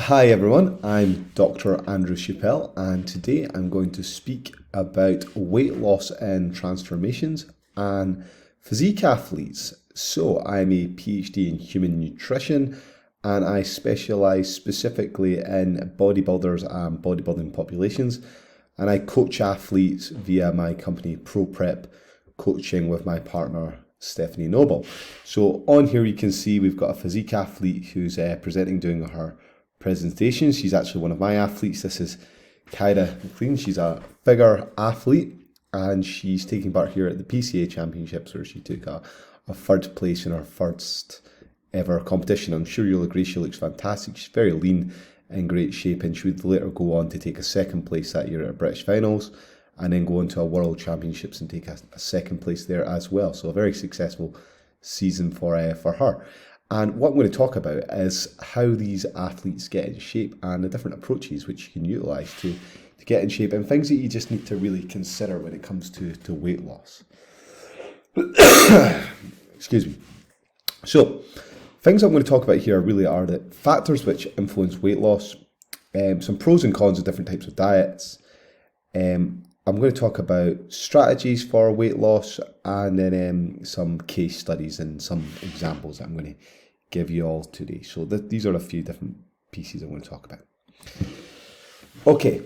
Hi everyone, I'm Dr. Andrew Chappell, and today I'm going to speak about weight loss and transformations and physique athletes. So, I'm a PhD in human nutrition and I specialize specifically in bodybuilders and bodybuilding populations. And I coach athletes via my company ProPrep Coaching with my partner Stephanie Noble. So, on here you can see we've got a physique athlete who's presenting doing her presentation. She's actually one of my athletes. This is Kyra McLean. She's a figure athlete and she's taking part here at the PCA Championships where she took a third place in her first ever competition. I'm sure you'll agree she looks fantastic. She's very lean, in great shape, and she would later go on to take a second place that year at British Finals and then go on to a World Championships and take a second place there as well. So a very successful season for her. And what I'm going to talk about is how these athletes get in shape and the different approaches which you can utilise to get in shape and things that you just need to really consider when it comes to weight loss. Excuse me. So, things I'm going to talk about here really are the factors which influence weight loss, some pros and cons of different types of diets. I'm going to talk about strategies for weight loss and then some case studies and some examples that I'm going to give you all today. So these are a few different pieces I'm going to talk about. Okay,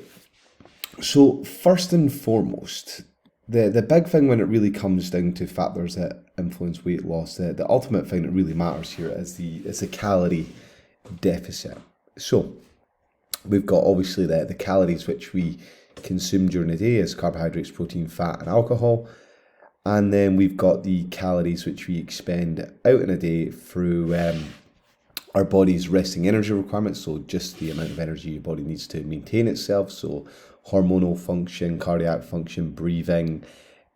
so first and foremost, the big thing when it really comes down to factors that influence weight loss, the ultimate thing that really matters here is the calorie deficit. So we've got obviously the calories which we consume during the day as carbohydrates, protein, fat, and alcohol. And then we've got the calories which we expend out in a day through our body's resting energy requirements. So just the amount of energy your body needs to maintain itself. So hormonal function, cardiac function, breathing,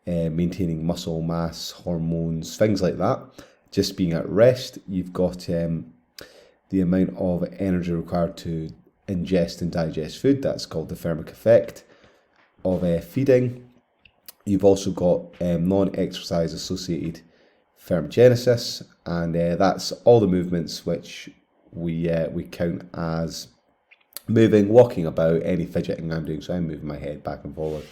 maintaining muscle mass, hormones, things like that. Just being at rest, you've got the amount of energy required to ingest and digest food. That's called the thermic effect of feeding. You've also got non-exercise associated thermogenesis, and that's all the movements which we count as moving, walking about, any fidgeting I'm doing. So I'm moving my head back and forward.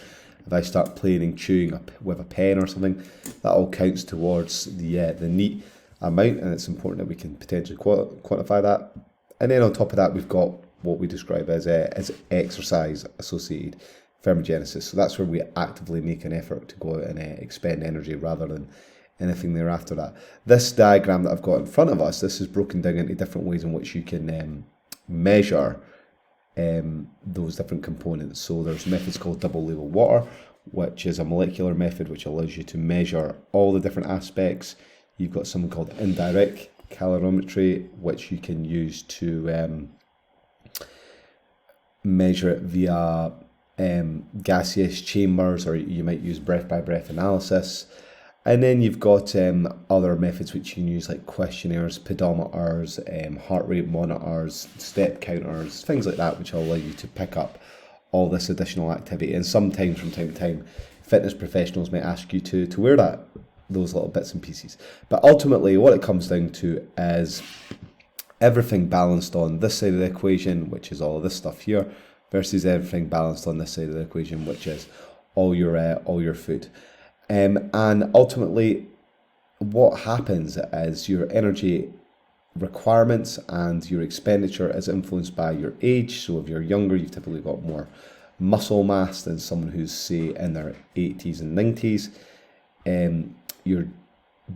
If I start playing and chewing with a pen or something, that all counts towards the neat amount, and it's important that we can potentially quantify that. And then on top of that, we've got what we describe as exercise associated thermogenesis. So that's where we actively make an effort to go out and expend energy rather than anything thereafter that. This diagram that I've got in front of us, this is broken down into different ways in which you can measure those different components. So there's methods called double label water, which is a molecular method which allows you to measure all the different aspects. You've got something called indirect calorimetry, which you can use to measure it via gaseous chambers, or you might use breath by breath analysis. And then you've got other methods which you can use, like questionnaires, pedometers, heart rate monitors, step counters, things like that, which will allow you to pick up all this additional activity. And sometimes from time to time, fitness professionals might ask you to wear those little bits and pieces. But ultimately what it comes down to is everything balanced on this side of the equation, which is all of this stuff here, versus everything balanced on this side of the equation, which is all your food. And ultimately, what happens is your energy requirements and your expenditure is influenced by your age. So if you're younger, you've typically got more muscle mass than someone who's, say, in their 80s and 90s. Your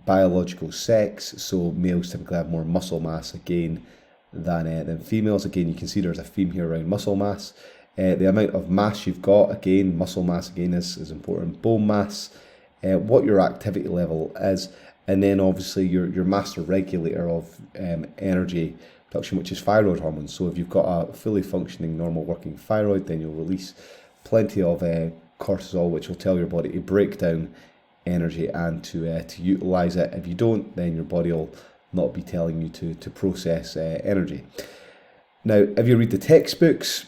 biological sex, so males typically have more muscle mass again than females. Again, you can see there's a theme here around muscle mass. The amount of mass you've got, again, muscle mass again is important. Bone mass, what your activity level is, and then obviously your master regulator of energy production, which is thyroid hormones. So if you've got a fully functioning, normal working thyroid, then you'll release plenty of cortisol, which will tell your body to break down energy and to utilize it. If you don't, then your body will not be telling you to process energy. Now, if you read the textbooks,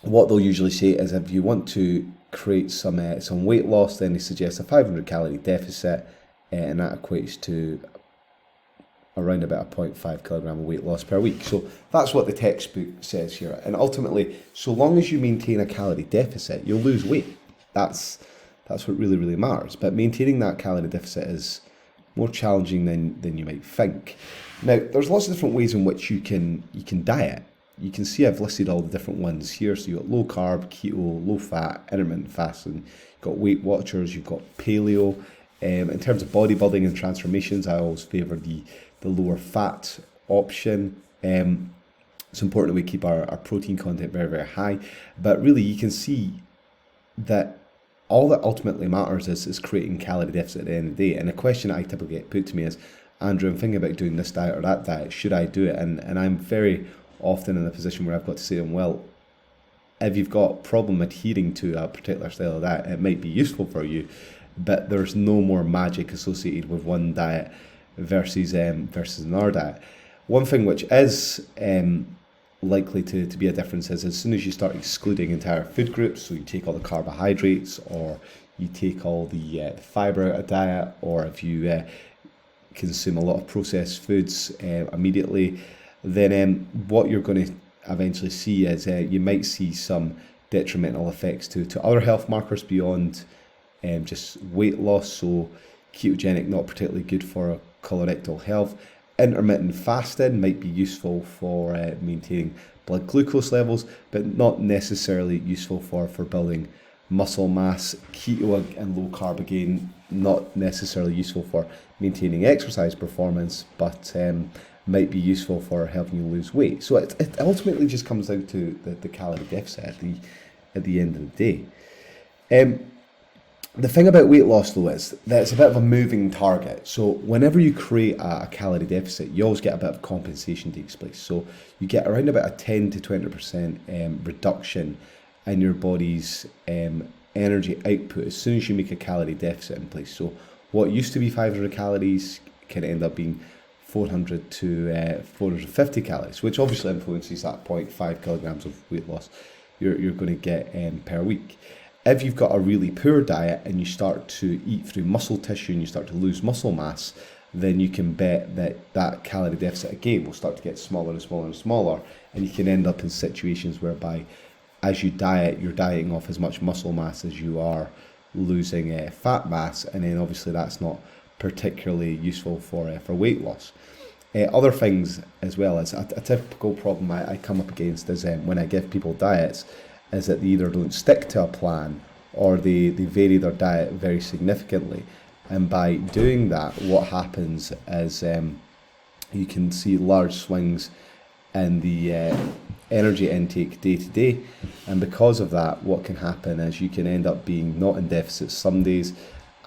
what they'll usually say is if you want to create some weight loss, then they suggest a 500 calorie deficit, and that equates to around about a 0.5 kilogram of weight loss per week. So that's what the textbook says here. And ultimately, so long as you maintain a calorie deficit, you'll lose weight. That's what really, really matters. But maintaining that calorie deficit is more challenging than you might think. Now, there's lots of different ways in which you can diet. You can see I've listed all the different ones here. So you've got low carb, keto, low fat, intermittent fasting. You've got Weight Watchers, you've got paleo. In terms of bodybuilding and transformations, I always favour the lower fat option. It's important that we keep our protein content very, very high. But really, you can see that all that ultimately matters is creating calorie deficit at the end of the day. And a question I typically get put to me is, Andrew, I'm thinking about doing this diet or that diet. Should I do it? And I'm very often in a position where I've got to say to them, well, if you've got a problem adhering to a particular style of diet, it might be useful for you, but there's no more magic associated with one diet versus another diet. One thing which is likely to be a difference is as soon as you start excluding entire food groups, so you take all the carbohydrates or you take all the fibre out of diet, or if you consume a lot of processed foods immediately, then what you're going to eventually see is you might see some detrimental effects to other health markers beyond just weight loss. So ketogenic, not particularly good for colorectal health. Intermittent fasting might be useful for maintaining blood glucose levels, but not necessarily useful for building muscle mass. Keto and low carb, again, not necessarily useful for maintaining exercise performance, but might be useful for helping you lose weight. So it ultimately just comes down to the calorie deficit at the end of the day. The thing about weight loss, though, is that it's a bit of a moving target. So whenever you create a calorie deficit, you always get a bit of compensation takes place. So you get around about a 10 to 20% reduction in your body's energy output as soon as you make a calorie deficit in place. So what used to be 500 calories can end up being 400 to 450 calories, which obviously influences that 0.5 kilograms of weight loss you're going to get per week. If you've got a really poor diet and you start to eat through muscle tissue and you start to lose muscle mass, then you can bet that calorie deficit again will start to get smaller and smaller and smaller, and you can end up in situations whereby as you diet, you're dieting off as much muscle mass as you are losing fat mass, and then obviously that's not particularly useful for weight loss. Other things as well as a typical problem I come up against is when I give people diets, is that they either don't stick to a plan or they vary their diet very significantly. And by doing that, what happens is you can see large swings in the energy intake day to day. And because of that, what can happen is you can end up being not in deficit some days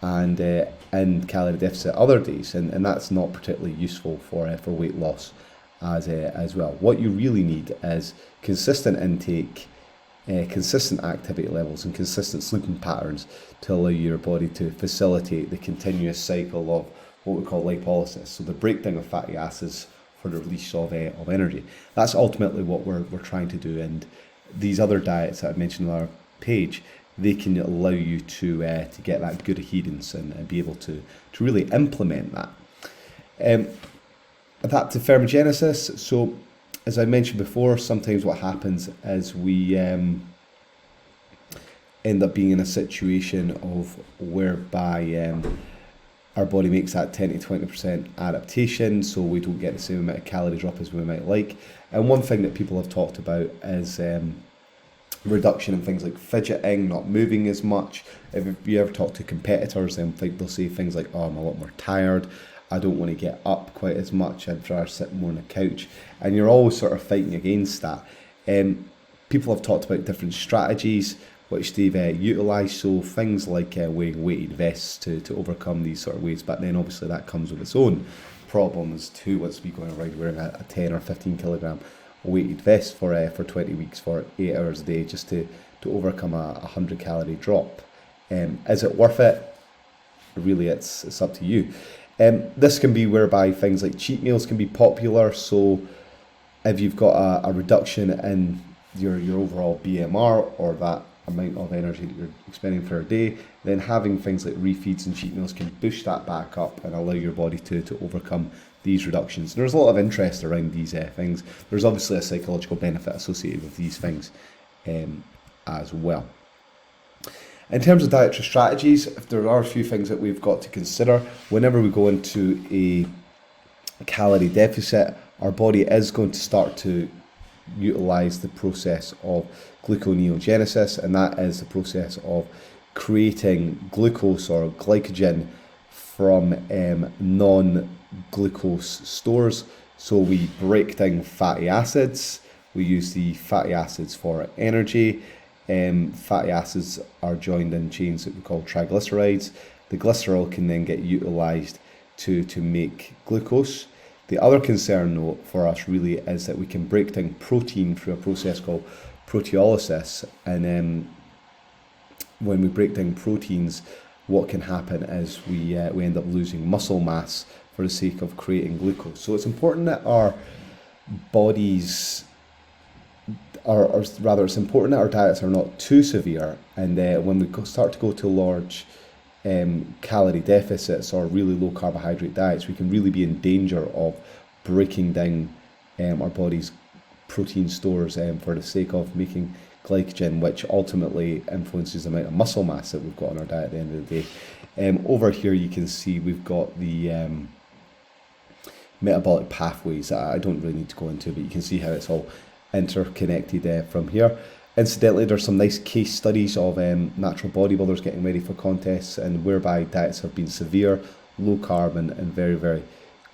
and in calorie deficit other days. And that's not particularly useful for weight loss as well. What you really need is consistent intake, consistent activity levels and consistent sleeping patterns to allow your body to facilitate the continuous cycle of what we call lipolysis, so the breakdown of fatty acids for the release of energy. That's ultimately what we're trying to do, and these other diets that I mentioned on our page, they can allow you to get that good adherence and be able to really implement that. Adaptive thermogenesis. So as I mentioned before, sometimes what happens is we end up being in a situation of whereby our body makes that 10 to 20% adaptation, so we don't get the same amount of calorie drop as we might like. And one thing that people have talked about is reduction in things like fidgeting, not moving as much. If you ever talk to competitors, then they'll say things like, oh, I'm a lot more tired, I don't want to get up quite as much, I'd rather sit more on the couch. And you're always sort of fighting against that. People have talked about different strategies which they've utilised, so things like wearing weighted vests to overcome these sort of weights, but then obviously that comes with its own problems too, once we going around wearing a 10 or 15 kilogram weighted vest for 20 weeks for 8 hours a day just to overcome a 100 calorie drop. Is it worth it? Really, it's up to you. This can be whereby things like cheat meals can be popular, so if you've got a reduction in your overall BMR or that amount of energy that you're expending per day, then having things like refeeds and cheat meals can boost that back up and allow your body to overcome these reductions. There's a lot of interest around these things. There's obviously a psychological benefit associated with these things as well. In terms of dietary strategies, if there are a few things that we've got to consider whenever we go into a calorie deficit, our body is going to start to utilize the process of gluconeogenesis, and that is the process of creating glucose or glycogen from non-glucose stores. So we break down fatty acids. We use the fatty acids for energy. Fatty acids are joined in chains that we call triglycerides. The glycerol can then get utilized to make glucose. The other concern though for us really is that we can break down protein through a process called proteolysis, and when we break down proteins, what can happen is we end up losing muscle mass for the sake of creating glucose. So it's important that our bodies it's important that our diets are not too severe, and when we start to go to large calorie deficits or really low carbohydrate diets, we can really be in danger of breaking down our body's protein stores for the sake of making glycogen, which ultimately influences the amount of muscle mass that we've got on our diet at the end of the day. Over here you can see we've got the metabolic pathways. I don't really need to go into, but you can see how it's all interconnected from here. Incidentally, there's some nice case studies of natural bodybuilders getting ready for contests, and whereby diets have been severe, low carb, and very, very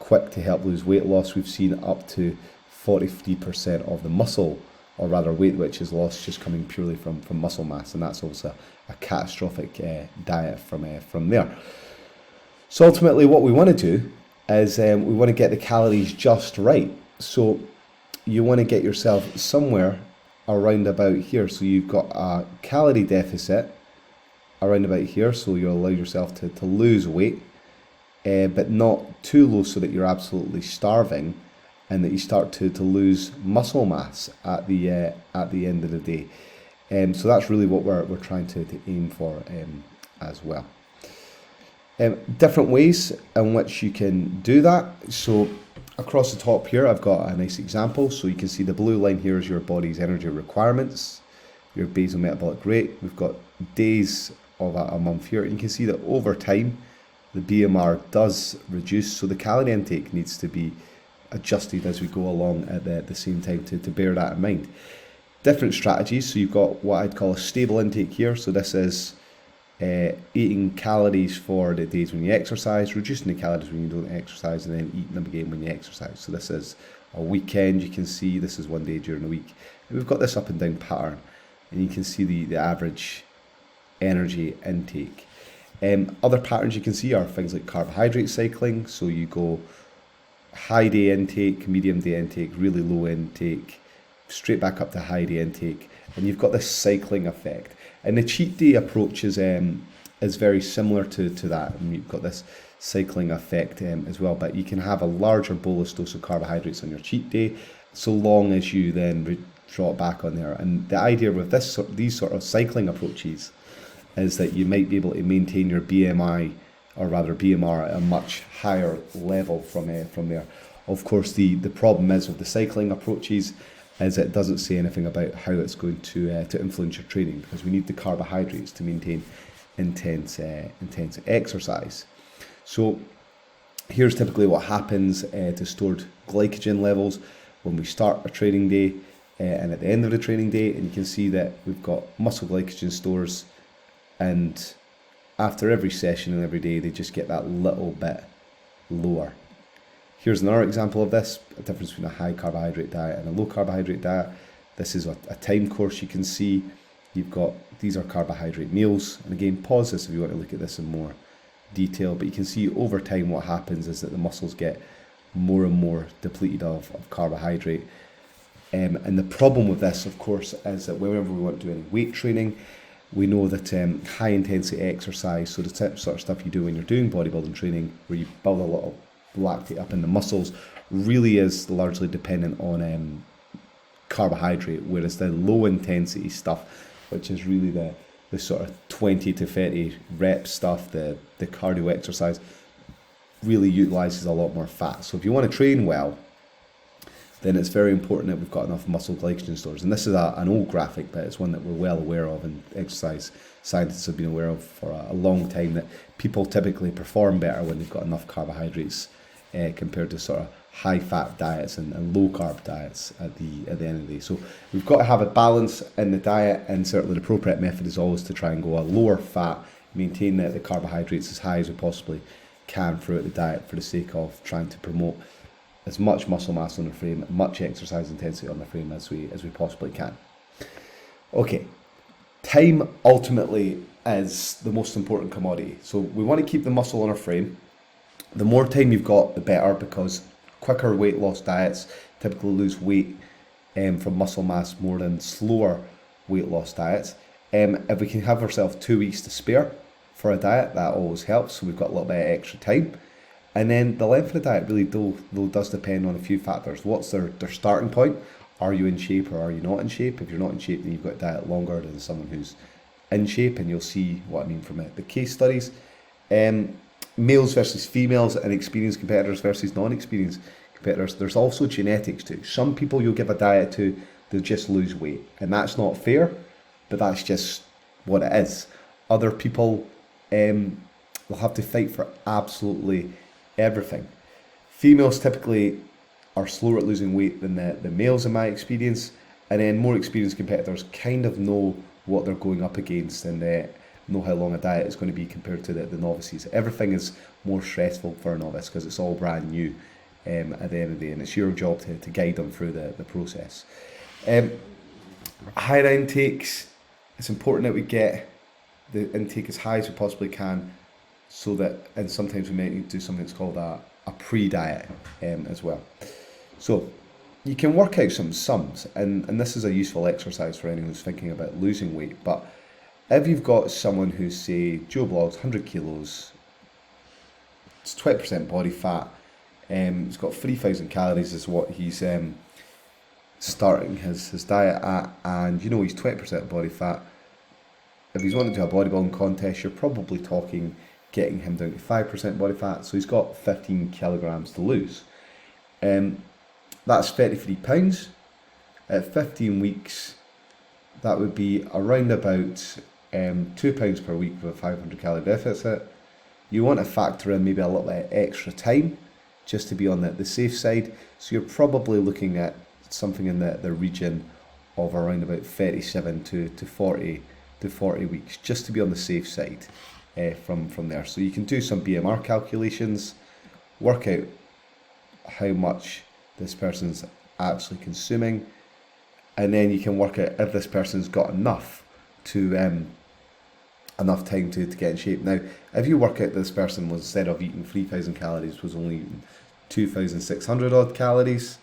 quick to help lose weight loss. We've seen up to 43% of the muscle, or rather weight, which is lost just coming purely from muscle mass, and that's also a catastrophic diet from there. So ultimately what we want to do is we want to get the calories just right. So you want to get yourself somewhere around about here. So you've got a calorie deficit around about here, so you'll allow yourself to lose weight, but not too low so that you're absolutely starving and that you start to lose muscle mass at the end of the day. So that's really what we're trying to aim for as well. Different ways in which you can do that. So across the top here, I've got a nice example. So you can see the blue line here is your body's energy requirements, your basal metabolic rate. We've got days of a month here. And you can see that over time, the BMR does reduce. So the calorie intake needs to be adjusted as we go along at the same time to bear that in mind. Different strategies. So you've got what I'd call a stable intake here. So this is eating calories for the days when you exercise, reducing the calories when you don't exercise, and then eating them again when you exercise. So this is a weekend. You can see this is one day during the week. And we've got this up and down pattern, and you can see the average energy intake. Other patterns you can see are things like carbohydrate cycling. So you go high day intake, medium day intake, really low intake, straight back up to high day intake, and you've got this cycling effect. And the cheat day approach is very similar to that, and you've got this cycling effect as well. But you can have a larger bolus dose of carbohydrates on your cheat day, so long as you then draw it back on there. And the idea with these sort of cycling approaches is that you might be able to maintain your BMI, or rather BMR, at a much higher level from there. Of course, the problem is with the cycling approaches is it doesn't say anything about how it's going to influence your training, because we need the carbohydrates to maintain intense exercise. So here's typically what happens to stored glycogen levels when we start a training day and at the end of the training day, and you can see that we've got muscle glycogen stores, and after every session and every day they just get that little bit lower. Here's another example of this, a difference between a high carbohydrate diet and a low carbohydrate diet. This is a time course. You can see you've got, these are carbohydrate meals. And again, pause this if you want to look at this in more detail. But you can see over time what happens is that the muscles get more and more depleted of carbohydrate. And the problem with this, of course, is that whenever we want to do any weight training, we know that high intensity exercise, so the sort of stuff you do when you're doing bodybuilding training, where you build a lot of lactate up in the muscles, really is largely dependent on carbohydrate, whereas the low intensity stuff, which is really the sort of 20 to 30 rep stuff, the cardio exercise, really utilizes a lot more fat. So if you want to train well, then it's very important that we've got enough muscle glycogen stores. And this is an old graphic, but it's one that we're well aware of, and exercise scientists have been aware of for a long time, that people typically perform better when they've got enough carbohydrates compared to sort of high fat diets and low carb diets at the end of the day. So we've got to have a balance in the diet, and certainly the ProPrep method is always to try and go a lower fat, maintain the carbohydrates as high as we possibly can throughout the diet, for the sake of trying to promote as much muscle mass on the frame, much exercise intensity on the frame as we possibly can. Okay, time ultimately is the most important commodity. So we want to keep the muscle on our frame. The more time you've got, the better, because quicker weight loss diets typically lose weight from muscle mass more than slower weight loss diets. If we can have ourselves 2 weeks to spare for a diet, that always helps. So we've got a little bit of extra time. And then the length of the diet really does depend on a few factors. What's their starting point? Are you in shape or are you not in shape? If you're not in shape, then you've got to diet longer than someone who's in shape, and you'll see what I mean from the case studies. Males versus females, and experienced competitors versus non-experienced competitors. There's also genetics too. Some people you'll give a diet to, they'll just lose weight, and that's not fair, but that's just what it is. Other people will have to fight for absolutely everything. Females typically are slower at losing weight than the males in my experience, and then more experienced competitors kind of know what they're going up against, and know how long a diet is going to be compared to the novices. Everything is more stressful for a novice because it's all brand new at the end of the day, and it's your job to guide them through the process. Higher intakes, it's important that we get the intake as high as we possibly can, so that, and sometimes we might need to do something that's called a pre-diet as well. So you can work out some sums, and this is a useful exercise for anyone who's thinking about losing weight. But if you've got someone who's, say, Joe Blogs, 100 kilos, it's 20% body fat, he's got 3,000 calories is what he's starting his diet at, and you know he's 20% body fat. If he's wanting to do a bodybuilding contest, you're probably talking getting him down to 5% body fat, so he's got 15 kilograms to lose. That's 33 pounds. At 15 weeks, that would be around about 2 pounds per week with a 500 calorie deficit. You want to factor in maybe a little bit extra time just to be on the safe side. So you're probably looking at something in the region of around about 37 to 40 weeks, just to be on the safe side from there. So you can do some BMR calculations, work out how much this person's actually consuming, and then you can work out if this person's got enough time to get in shape. Now, if you work out this person was, instead of eating 3,000 calories, was only eating 2,600 odd calories,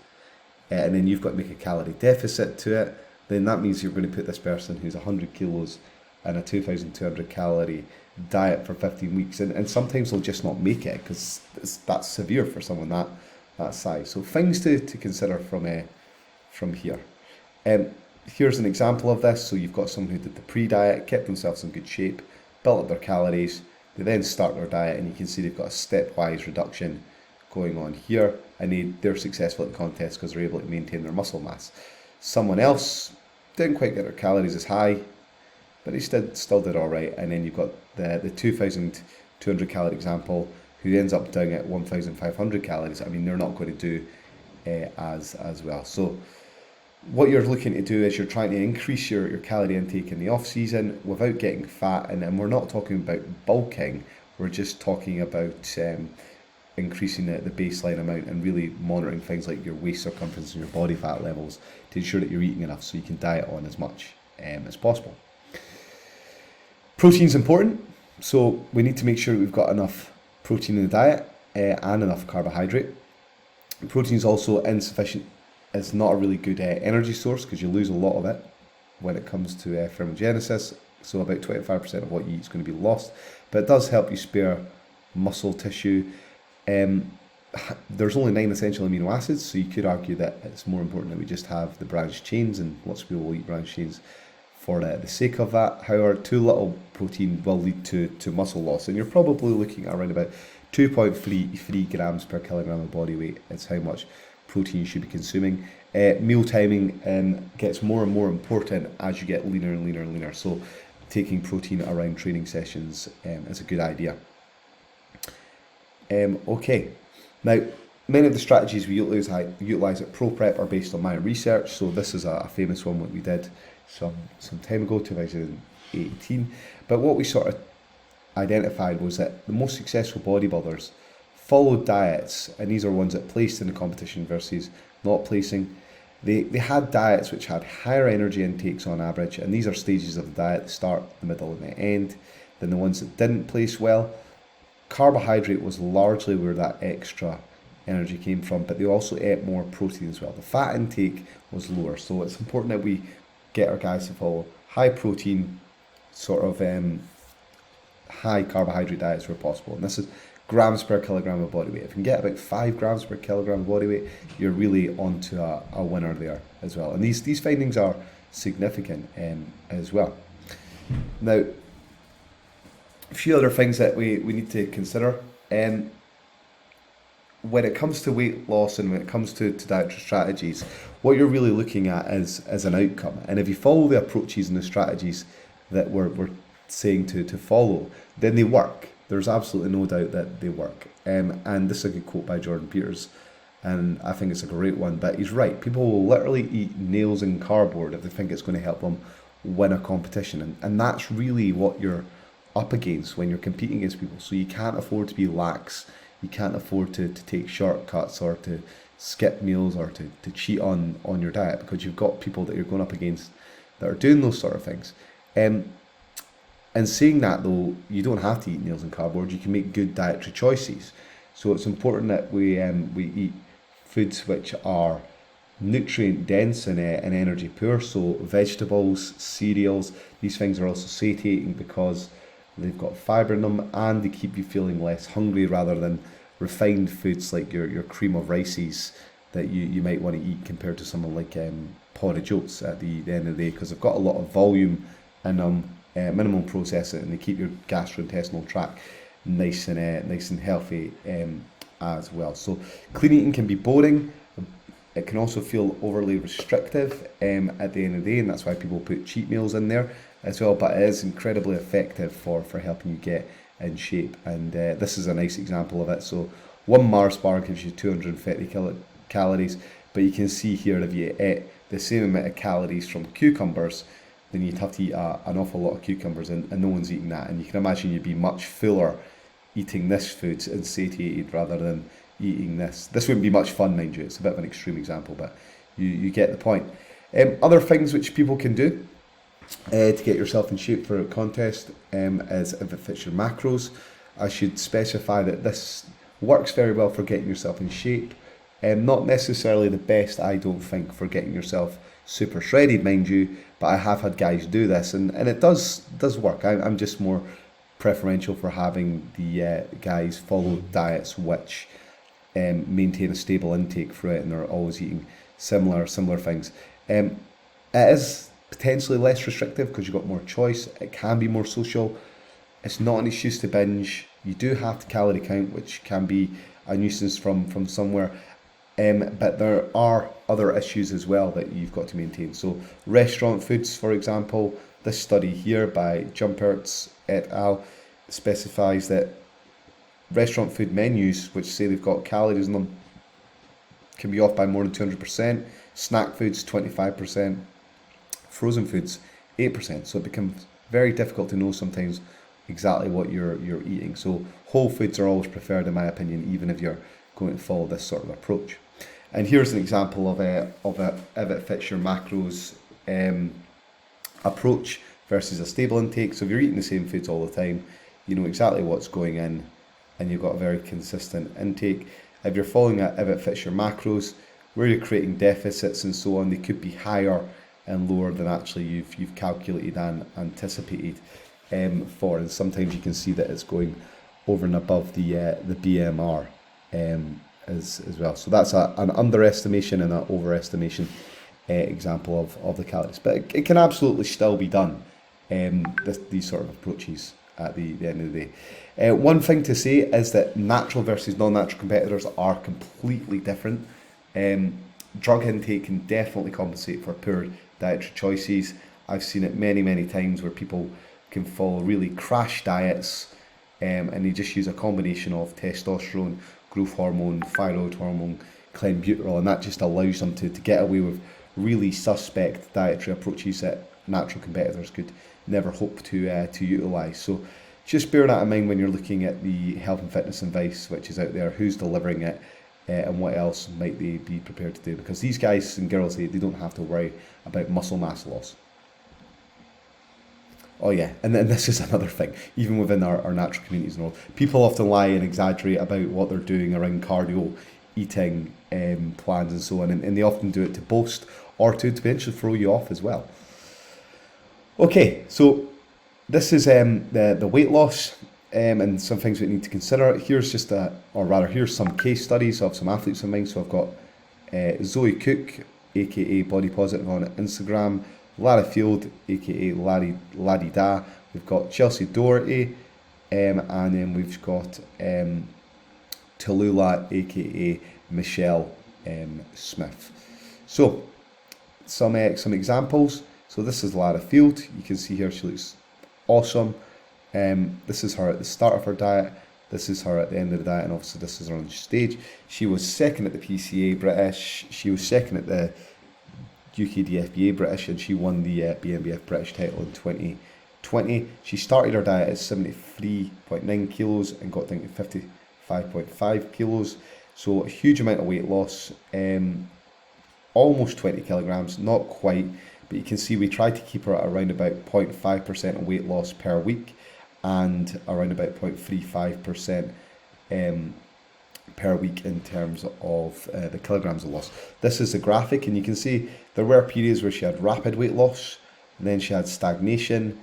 and then you've got to make a calorie deficit to it, then that means you're going to put this person who's 100 kilos and a 2,200 calorie diet for 15 weeks, and sometimes they'll just not make it because that's severe for someone that size. So things to consider from here. Here's an example of this. So you've got someone who did the pre-diet, kept themselves in good shape, built up their calories, they then start their diet, and you can see they've got a stepwise reduction going on here, and they're successful at the contest because they're able to maintain their muscle mass. Someone else didn't quite get their calories as high, but he still did all right. And then you've got the 2,200 calorie example, who ends up down at 1,500 calories. I mean, they're not going to do as well. So what you're looking to do is you're trying to increase your calorie intake in the off season without getting fat, and we're not talking about bulking, we're just talking about increasing the baseline amount and really monitoring things like your waist circumference and your body fat levels to ensure that you're eating enough so you can diet on as much as possible. Protein's important, so we need to make sure we've got enough protein in the diet and enough carbohydrate. Protein is also insufficient. It's not a really good energy source because you lose a lot of it when it comes to thermogenesis. So about 25% of what you eat is going to be lost, but it does help you spare muscle tissue. There's only 9 essential amino acids, so you could argue that it's more important that we just have the branched chains, and lots of people will eat branched chains for the sake of that. However, too little protein will lead to muscle loss, and you're probably looking at around about 2.33 grams per kilogram of body weight is how much protein you should be consuming. Meal timing gets more and more important as you get leaner and leaner and leaner. So taking protein around training sessions is a good idea. Okay, now many of the strategies we utilize at ProPrep are based on my research. So this is a famous one that we did some time ago, 2018. But what we sort of identified was that the most successful bodybuilders followed diets, and these are ones that placed in the competition versus not placing. They had diets which had higher energy intakes on average, and these are stages of the diet: the start, the middle, and the end. Than the ones that didn't place well. Carbohydrate was largely where that extra energy came from, but they also ate more protein as well. The fat intake was lower, so it's important that we get our guys to follow high protein, sort of high carbohydrate diets where possible. And this is grams per kilogram of body weight. If you can get about 5 grams per kilogram of body weight, you're really onto a winner there as well. And these findings are significant as well. Now, a few other things that we need to consider. When it comes to weight loss and when it comes to dietary strategies, what you're really looking at is an outcome. And if you follow the approaches and the strategies that we're saying to follow, then they work. There's absolutely no doubt that they work. And this is a good quote by Jordan Peters, and I think it's a great one, but he's right. People will literally eat nails and cardboard if they think it's going to help them win a competition. And that's really what you're up against when you're competing against people. So you can't afford to be lax. You can't afford to take shortcuts or to skip meals or to cheat on your diet, because you've got people that you're going up against that are doing those sort of things. And saying that though, you don't have to eat nails and cardboard. You can make good dietary choices. So it's important that we eat foods which are nutrient dense and energy poor. So vegetables, cereals, these things are also satiating because they've got fibre in them, and they keep you feeling less hungry rather than refined foods like your cream of rices that you might want to eat compared to something like porridge oats at the end of the day, because they've got a lot of volume in them, minimum processing, and they keep your gastrointestinal tract nice and healthy as well. So clean eating can be boring. It can also feel overly restrictive at the end of the day, and that's why people put cheat meals in there as well, but it is incredibly effective for helping you get in shape. And this is a nice example of it. So one Mars bar gives you 250 calories, but you can see here if you ate the same amount of calories from cucumbers, then you'd have to eat an awful lot of cucumbers, and no one's eating that. And you can imagine you'd be much fuller eating this food and satiated rather than eating this. This wouldn't be much fun, mind you. It's a bit of an extreme example, but you get the point. Other things which people can do to get yourself in shape for a contest is if it fits your macros. I should specify that this works very well for getting yourself in shape. Not necessarily the best, I don't think, for getting yourself super shredded, mind you, but I have had guys do this, and it does work. I'm just more preferential for having the guys follow diets which maintain a stable intake through it, and they're always eating similar things. It is potentially less restrictive because you've got more choice. It can be more social. It's not an excuse to binge. You do have to calorie count, which can be a nuisance from somewhere. But there are other issues as well that you've got to maintain. So restaurant foods, for example, this study here by Jumperts et al. Specifies that restaurant food menus, which say they've got calories in them, can be off by more than 200%. Snack foods, 25%. Frozen foods, 8%. So it becomes very difficult to know sometimes exactly what you're eating. So whole foods are always preferred, in my opinion, even if you're going to follow this sort of approach. And here's an example of a if it fits your macros approach versus a stable intake. So if you're eating the same foods all the time, you know exactly what's going in, and you've got a very consistent intake. If you're following it, if it fits your macros, where you're creating deficits and so on, they could be higher and lower than actually you've calculated and anticipated for. And sometimes you can see that it's going over and above the BMR as well. So that's an underestimation and an overestimation example of the calories. But it can absolutely still be done, these sort of approaches at the end of the day. One thing to say is that natural versus non-natural competitors are completely different. Drug intake can definitely compensate for poor dietary choices. I've seen it many, many times where people can follow really crash diets, and they just use a combination of testosterone, growth hormone, thyroid hormone, clenbuterol, and that just allows them to get away with really suspect dietary approaches that natural competitors could never hope to utilise. So just bear that in mind when you're looking at the health and fitness advice which is out there, who's delivering it, and what else might they be prepared to do, because these guys and girls, they don't have to worry about muscle mass loss. Oh yeah, and then this is another thing, even within our natural communities and all, people often lie and exaggerate about what they're doing around cardio, eating plans and so on, and they often do it to boast or to potentially throw you off as well. Okay, so this is the weight loss and some things we need to consider. Here's just here's some case studies of some athletes of mine. So I've got Zoe Cook, aka Body Positive on Instagram, Lara Field, aka Laddie Da. We've got Chelsea Doherty, and then we've got Tallulah, aka Michelle Smith. So some examples. So this is Lara Field. You can see here she looks awesome. This is her at the start of her diet. This is her at the end of the diet, and obviously this is her on stage. She was second at the PCA British. She was second at the UKDFBA British, and she won the BNBF British title in 2020. She started her diet at 73.9 kilos and got down to 55.5 kilos. So a huge amount of weight loss, almost 20 kilograms, not quite, but you can see we tried to keep her at around about 0.5% of weight loss per week and around about 0.35% per week in terms of the kilograms of loss. This is the graphic, and you can see there were periods where she had rapid weight loss, and then she had stagnation,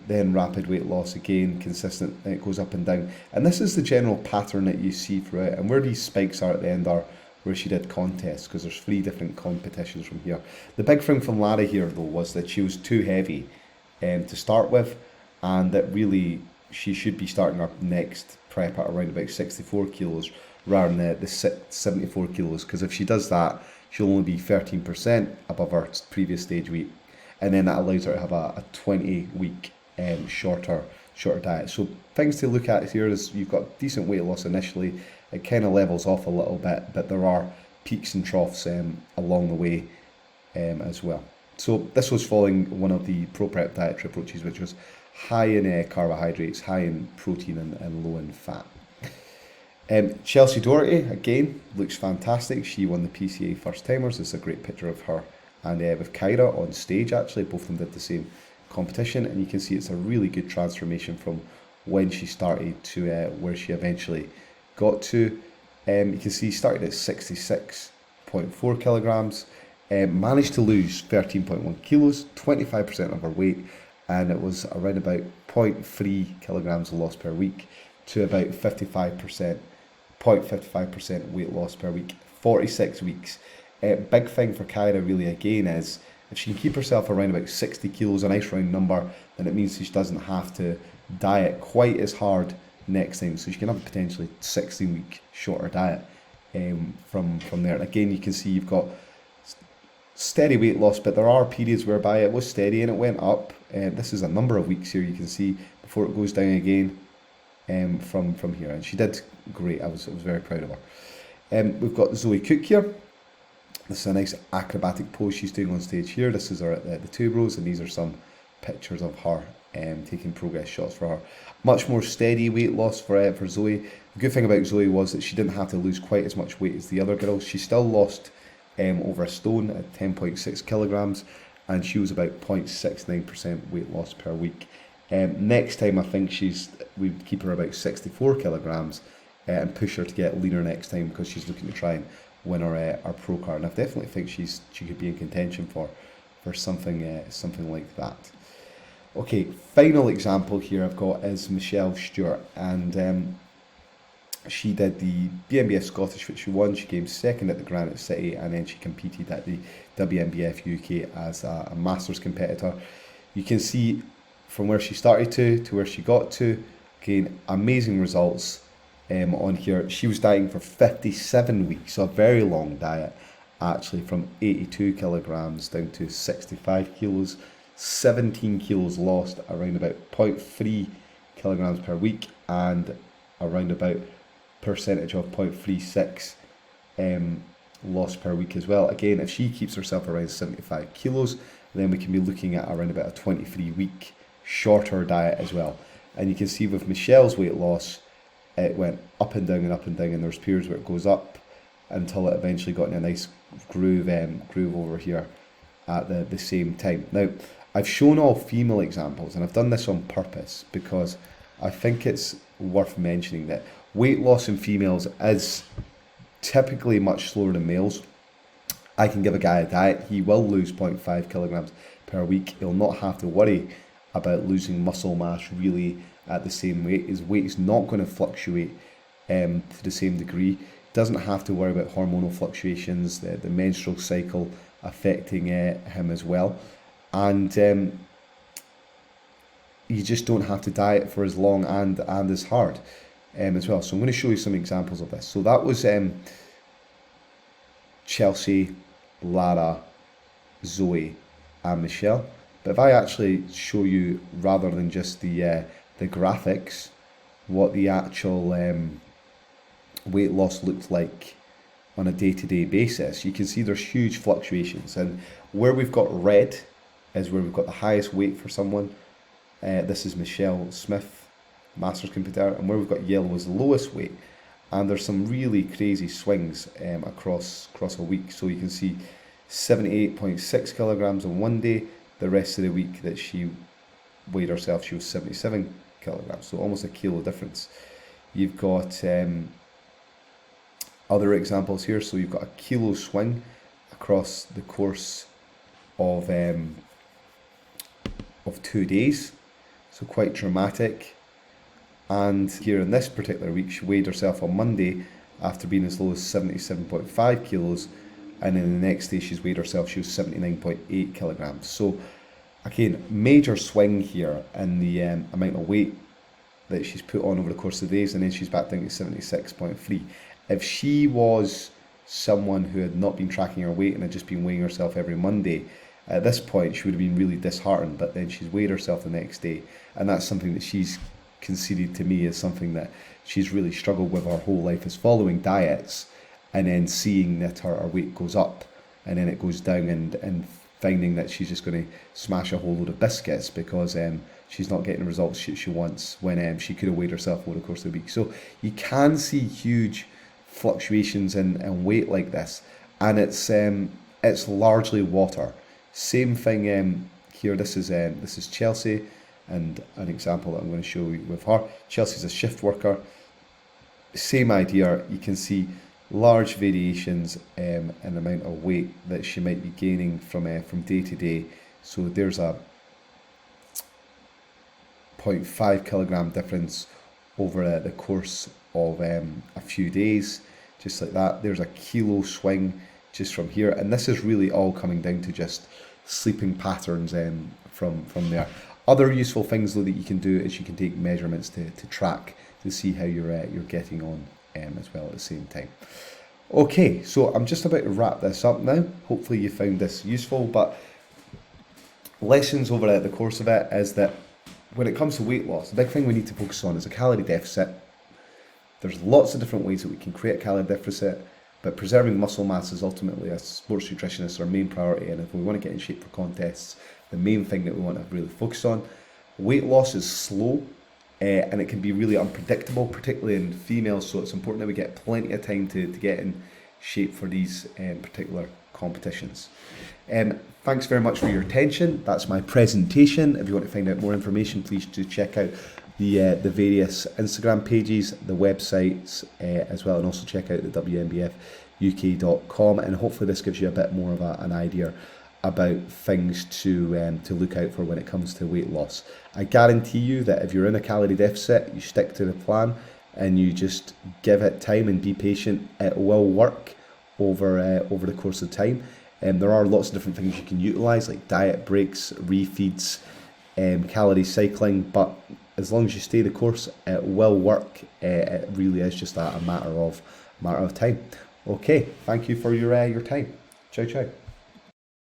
then rapid weight loss again, consistent, and it goes up and down. And this is the general pattern that you see throughout, and where these spikes are at the end are where she did contests, because there's 3 different competitions from here. The big thing from Lara here though was that she was too heavy to start with, and that really she should be starting her next prep at around about 64 kilos rather than the 74 kilos, because if she does that, she'll only be 13% above her previous stage weight, and then that allows her to have a 20-week shorter diet. So things to look at here is you've got decent weight loss initially. It kind of levels off a little bit, but there are peaks and troughs along the way as well. So this was following one of the pro-prep dietary approaches, which was high in carbohydrates, high in protein, and low in fat. Chelsea Doherty, again, looks fantastic. She won the PCA First Timers. This is a great picture of her and with Kyra on stage, actually. Both of them did the same competition, and you can see it's a really good transformation from when she started to where she eventually got to. You can see started at 66.4 kilograms, managed to lose 13.1 kilos, 25% of her weight, and it was around about 0.3 kilograms loss per week to about 0.55% weight loss per week, 46 weeks. Big thing for Kyra really again is if she can keep herself around about 60 kilos, a nice round number, then it means she doesn't have to diet quite as hard next time. So she can have a potentially 16-week shorter diet from there. And again, you can see you've got steady weight loss, but there are periods whereby it was steady and it went up. This is a number of weeks here you can see before it goes down again from here. And she did great. I was very proud of her. We've got Zoe Cook here. This is a nice acrobatic pose she's doing on stage here. This is her at the Two Bros, and these are some pictures of her taking progress shots for her. Much more steady weight loss for Zoe. The good thing about Zoe was that she didn't have to lose quite as much weight as the other girls. She still lost over a stone at 10.6 kilograms, and she was about 0.69% weight loss per week. Next time I think we'd keep her about 64 kilograms and push her to get leaner next time, because she's looking to try and win our pro card. And I definitely think she could be in contention for something like that. Okay, final example here I've got is Michelle Stewart, and she did the BNBF Scottish, which she won. She came second at the Granite City, and then she competed at the WNBF UK as a Masters competitor. You can see from where she started to where she got to, Again, amazing results on here. She was dieting for 57 weeks, so a very long diet, actually, from 82 kilograms down to 65 kilos. 17 kilos lost, around about 0.3 kilograms per week, and around about percentage of 0.36 loss per week as well. Again, if she keeps herself around 75 kilos, then we can be looking at around about a 23 week shorter diet as well. And you can see with Michelle's weight loss, it went up and down and up and down, and there's periods where it goes up until it eventually got in a nice groove over here at the same time. Now, I've shown all female examples, and I've done this on purpose because I think it's worth mentioning that weight loss in females is typically much slower than males. I can give a guy a diet, he will lose 0.5 kilograms per week. He'll not have to worry about losing muscle mass really at the same rate. His weight is not going to fluctuate to the same degree. Doesn't have to worry about hormonal fluctuations, the menstrual cycle affecting him as well. And you just don't have to diet for as long and as hard as well. So I'm going to show you some examples of this. So that was Chelsea, Lara, Zoe and Michelle. But if I actually show you, rather than just the graphics, what the actual weight loss looked like on a day-to-day basis, you can see there's huge fluctuations. And where we've got red is where we've got the highest weight for someone. This is Michelle Smith, Masters competitor, and where we've got yellow is the lowest weight. And there's some really crazy swings across a week. So you can see 78.6 kilograms on one day. The rest of the week that she weighed herself, she was 77 kilograms. So almost a kilo difference. You've got other examples here. So you've got a kilo swing across the course of 2 days. So quite dramatic. And here in this particular week, she weighed herself on Monday after being as low as 77.5 kilos. And then the next day she's weighed herself, she was 79.8 kilograms. So again, major swing here in the amount of weight that she's put on over the course of the days, and then she's back down to 76.3. If she was someone who had not been tracking her weight and had just been weighing herself every Monday, at this point she would have been really disheartened, but then she's weighed herself the next day, and that's something that she's conceded to me as something that she's really struggled with her whole life, is following diets and then seeing that her weight goes up and then it goes down, and finding that she's just going to smash a whole load of biscuits because she's not getting the results she wants when she could have weighed herself over the course of the week. So you can see huge fluctuations in weight like this, and it's largely water. Same thing here. This is Chelsea, and an example that I'm going to show you with her. Chelsea's a shift worker. Same idea. You can see large variations in the amount of weight that she might be gaining from day to day. So there's a 0.5 kilogram difference over the course of a few days, just like that. There's a kilo swing just from here, and this is really all coming down to just sleeping patterns from there. Other useful things though that you can do is you can take measurements to track to see how you're getting on as well at the same time. Okay, so I'm just about to wrap this up now. Hopefully you found this useful, but lessons over the course of it is that when it comes to weight loss, the big thing we need to focus on is a calorie deficit. There's lots of different ways that we can create a calorie deficit, but preserving muscle mass is ultimately, as sports nutritionists, our main priority. And if we want to get in shape for contests, the main thing that we want to really focus on. Weight loss is slow, and it can be really unpredictable, particularly in females. So it's important that we get plenty of time to get in shape for these particular competitions. Thanks very much for your attention. That's my presentation. If you want to find out more information, please do check out the various Instagram pages, the websites as well, and also check out the WNBFUK.com. And hopefully this gives you a bit more of an idea about things to look out for when it comes to weight loss. I guarantee you that if you're in a calorie deficit, you stick to the plan and you just give it time and be patient, it will work over the course of time. There are lots of different things you can utilize, like diet breaks, refeeds, calorie cycling, but as long as you stay the course, it will work. It really is just a matter of time. Okay, thank you for your time. Ciao, ciao.